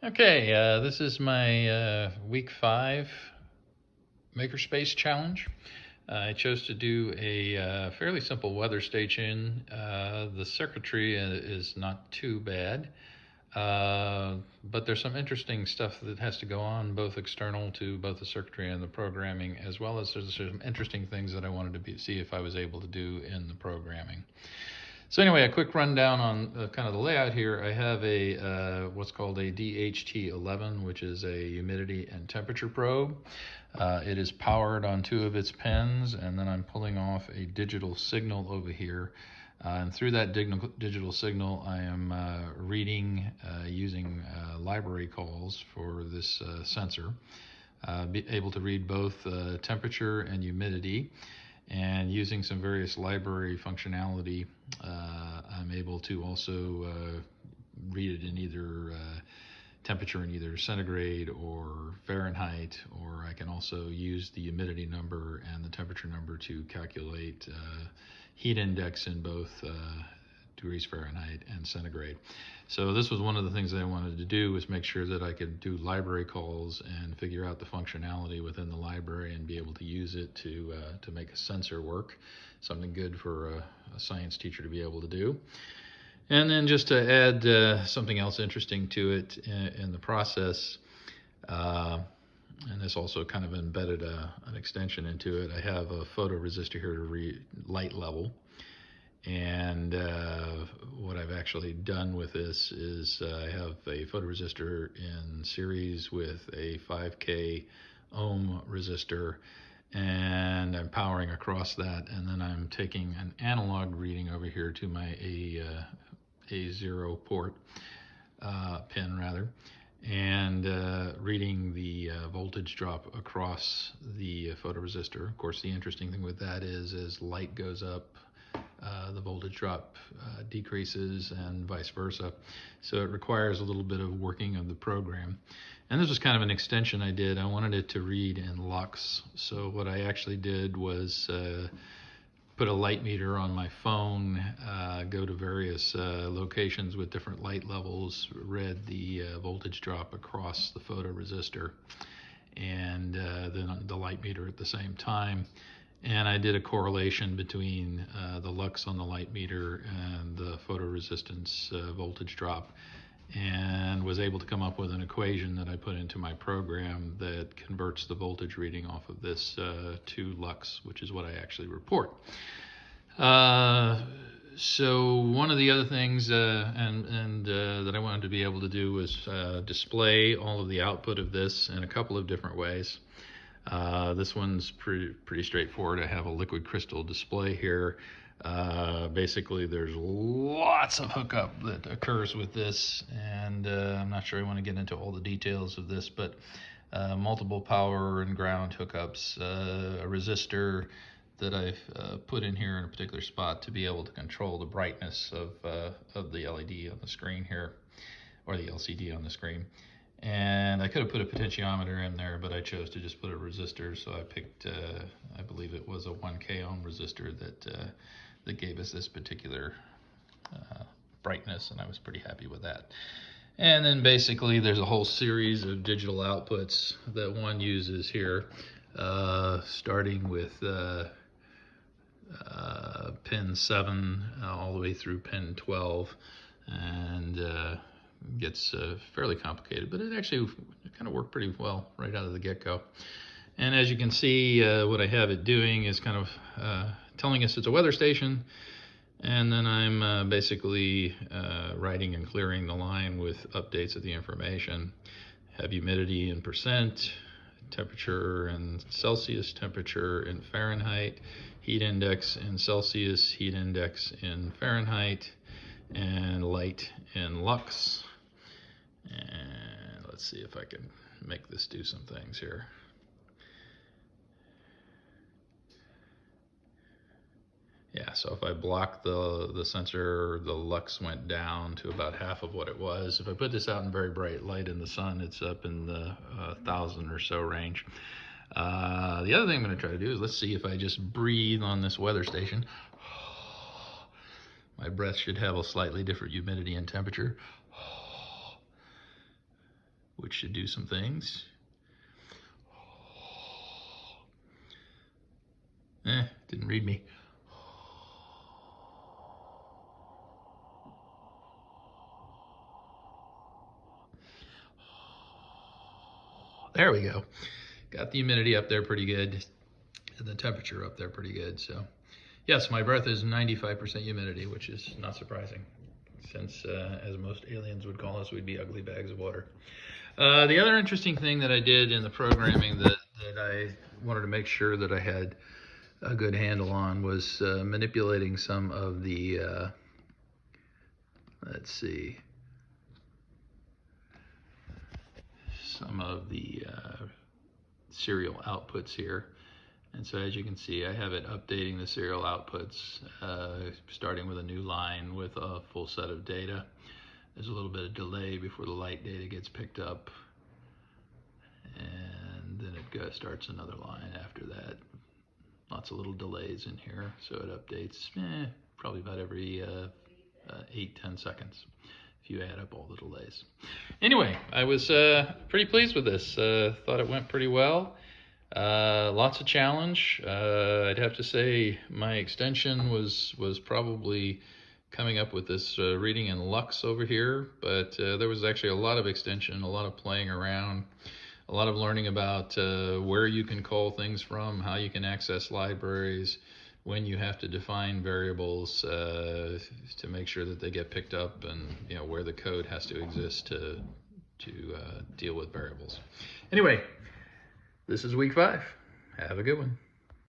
Okay, this is my week 5 Makerspace challenge. I chose to do a fairly simple weather station. The circuitry is not too bad, but there's some interesting stuff that has to go on, both external to both the circuitry and the programming, as well as there's some interesting things that I wanted to see if I was able to do in the programming. So anyway, a quick rundown on kind of the layout here. I have a what's called a DHT11, which is a humidity and temperature probe. It is powered on 2 of its pins, and then I'm pulling off a digital signal over here. And through that digital signal, I am reading using library calls for this sensor. Be able to read both temperature and humidity. And using some various library functionality, I'm able to also read it in either temperature in either centigrade or Fahrenheit, or I can also use the humidity number and the temperature number to calculate heat index in both degrees Fahrenheit and centigrade. So this was one of the things that I wanted to do, was make sure that I could do library calls and figure out the functionality within the library and be able to use it to make a sensor work, something good for a science teacher to be able to do. And then just to add something else interesting to it in the process, and this also kind of embedded an extension into it, I have a photoresistor here to read light level. And what I've actually done with this is I have a photoresistor in series with a 5K ohm resistor, and I'm powering across that, and then I'm taking an analog reading over here to my A0 port pin rather, and reading the voltage drop across the photoresistor. Of course, the interesting thing with that is as light goes up, the voltage drop decreases, and vice versa. So it requires a little bit of working of the program. And this was kind of an extension I did. I wanted it to read in lux. So what I actually did was put a light meter on my phone, go to various locations with different light levels, read the voltage drop across the photoresistor, and then the light meter at the same time. And I did a correlation between the lux on the light meter and the photoresistance voltage drop, and was able to come up with an equation that I put into my program that converts the voltage reading off of this to lux, which is what I actually report. So one of the other things that I wanted to be able to do was display all of the output of this in a couple of different ways. This one's pretty straightforward. I have a liquid crystal display here. Basically, there's lots of hookup that occurs with this, and I'm not sure I want to get into all the details of this, but multiple power and ground hookups, a resistor that I've put in here in a particular spot to be able to control the brightness of the LED on the screen here, or the LCD on the screen. And I could have put a potentiometer in there, but I chose to just put a resistor, so I picked, I believe it was a 1K ohm resistor that gave us this particular brightness, and I was pretty happy with that. And then basically there's a whole series of digital outputs that one uses here, starting with pin 7 all the way through pin 12, and gets fairly complicated, but it actually kind of worked pretty well right out of the get-go. And as you can see, what I have it doing is kind of telling us it's a weather station, and then I'm basically writing and clearing the line with updates of the information. Have humidity in percent, temperature in Celsius, temperature in Fahrenheit, heat index in Celsius, heat index in Fahrenheit, and light in lux. And let's see if I can make this do some things here. Yeah, so if I block the sensor, the lux went down to about half of what it was. If I put this out in very bright light in the sun, it's up in the 1,000 or so range. The other thing I'm going to try to do is, let's see if I just breathe on this weather station. My breath should have a slightly different humidity and temperature. which should do some things. Didn't read me. There we go. Got the humidity up there pretty good, and the temperature up there pretty good. So yes, my breath is 95% humidity, which is not surprising, since as most aliens would call us, we'd be ugly bags of water. The other interesting thing that I did in the programming that I wanted to make sure that I had a good handle on was manipulating some of the, let's see, some of the serial outputs here. And so as you can see, I have it updating the serial outputs, starting with a new line with a full set of data. There's a little bit of delay before the light data gets picked up, and then it starts another line after that. Lots of little delays in here, so it updates probably about every 8-10 seconds if you add up all the delays. Anyway, I was pretty pleased with this. Thought it went pretty well. Lots of challenge. I'd have to say my extension was probably coming up with this reading in lux over here, but there was actually a lot of extension, a lot of playing around, a lot of learning about where you can call things from, how you can access libraries, when you have to define variables to make sure that they get picked up, and where the code has to exist to deal with variables. Anyway, this is week 5. Have a good one.